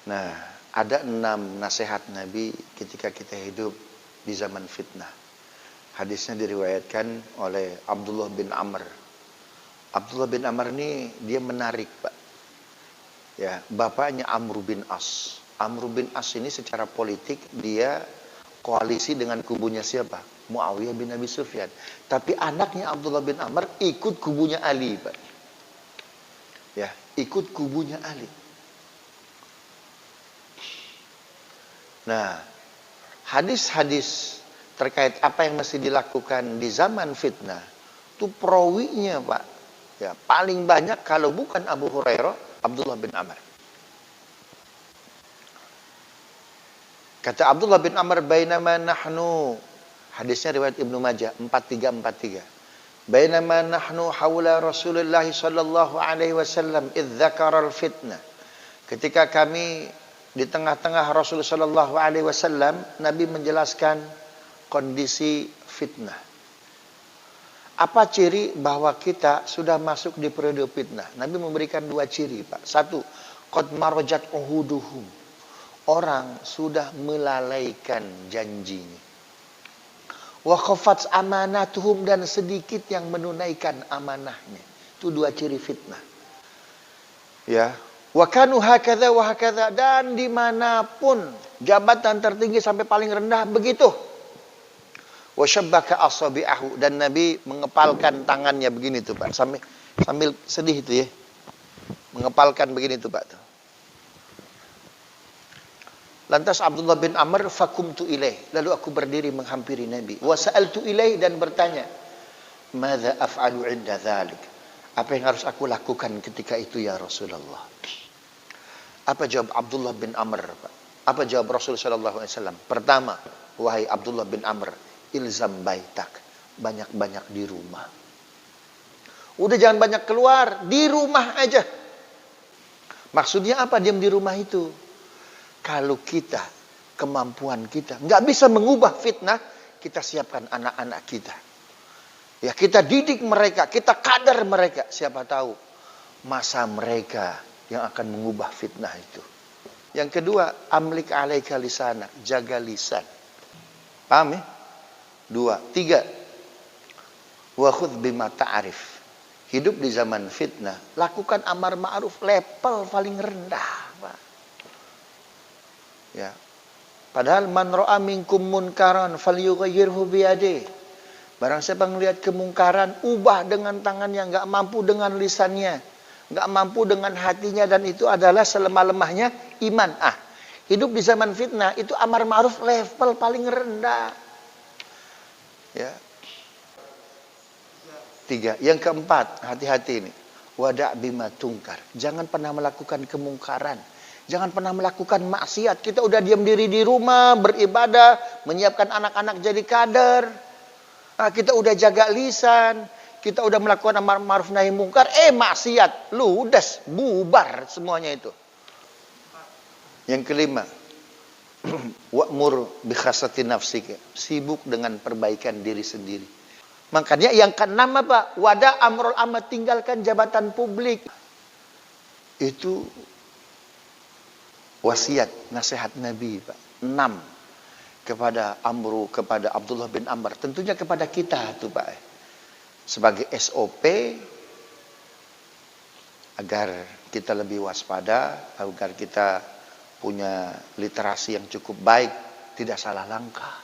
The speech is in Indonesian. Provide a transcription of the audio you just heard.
Nah, ada 6 nasihat Nabi ketika kita hidup di zaman fitnah. Hadisnya diriwayatkan oleh Abdullah bin Amr. Abdullah bin Amr ini dia menarik, Pak. Ya, bapaknya Amr bin As. Amr bin As ini secara politik dia koalisi dengan kubunya siapa? Muawiyah bin Abi Sufyan. Tapi anaknya Abdullah bin Amr ikut kubunya Ali, Pak. Ya, ikut kubunya Ali. Nah, hadis-hadis terkait apa yang mesti dilakukan di zaman fitnah itu perawinya, Pak, ya paling banyak kalau bukan Abu Hurairah, Abdullah bin Amr. Kata Abdullah bin Amr, bainama nahnu, hadisnya riwayat Ibnu Majah 4343, bainama nahnu haula Rasulullah sallallahu alaihi wasallam idz dzakara al-fitnah, ketika kami di tengah-tengah Rasulullah sallallahu alaihi wasallam, Nabi menjelaskan kondisi fitnah. Apa ciri bahwa kita sudah masuk di periode fitnah? Nabi memberikan 2 ciri, Pak. 1, qad marajat uhuduhum. Orang sudah melalaikan janjinya. Wa khafat amanatuhum, dan sedikit yang menunaikan amanahnya. Itu 2 ciri fitnah. Ya. Wa kanu hakadha wa hakadha, dan dimanapun jabatan tertinggi sampai paling rendah begitu. Wa syabbaka asabi'ahu, dan Nabi mengepalkan tangannya begini tuh, Pak, sambil sedih itu ya. Mengepalkan begini tuh, Pak. Lantas Abdullah bin Amr, fakumtu ilaih, lalu aku berdiri menghampiri Nabi. Wa sa'altu ilaih, dan bertanya, madza af'alu 'inda dzalik? Apa yang harus aku lakukan ketika itu ya Rasulullah? Apa jawab Abdullah bin Amr, Pak? Apa jawab Rasulullah sallallahu alaihi wasallam? Pertama, wahai Abdullah bin Amr, ilzam baitak, banyak-banyak di rumah. Udah jangan banyak keluar, di rumah aja. Maksudnya apa diam di rumah itu? Kalau kita, kemampuan kita nggak bisa mengubah fitnah, kita siapkan anak-anak kita. Ya, kita didik mereka, kita kadar mereka. Siapa tahu masa mereka yang akan mengubah fitnah itu. Yang kedua, amlik alaika lisanak, jaga lisan. Paham ya? 2, 3. Wa khudh bima ta'rif. Hidup di zaman fitnah, lakukan amar ma'ruf level paling rendah, Pak. Ya. Padahal man ra'a minkum munkaran falyughayyirhu biyadihi. Barang siapa melihat kemungkaran, ubah dengan tangannya, enggak mampu dengan lisannya, enggak mampu dengan hatinya, dan itu adalah selemah-lemahnya iman. Hidup di zaman fitnah itu amar ma'ruf level paling rendah. Ya. 3. Yang keempat, hati-hati ini. Wada' bima tungkar. Jangan pernah melakukan kemungkaran. Jangan pernah melakukan maksiat. Kita udah diam diri di rumah, beribadah, menyiapkan anak-anak jadi kader. Kita udah jaga lisan, kita udah melakukan amar ma'ruf nahi mungkar, maksiat, ludes, bubar semuanya itu. Yang kelima, wa'mur bi khasati nafsika, sibuk dengan perbaikan diri sendiri. Makanya yang keenam apa? Wada amrul amat, tinggalkan jabatan publik. Itu wasiat, nasihat Nabi, Pak. 6 kepada kepada Abdullah bin Amr, tentunya kepada kita tuh, Pak, sebagai SOP agar kita lebih waspada, agar kita punya literasi yang cukup baik, tidak salah langkah.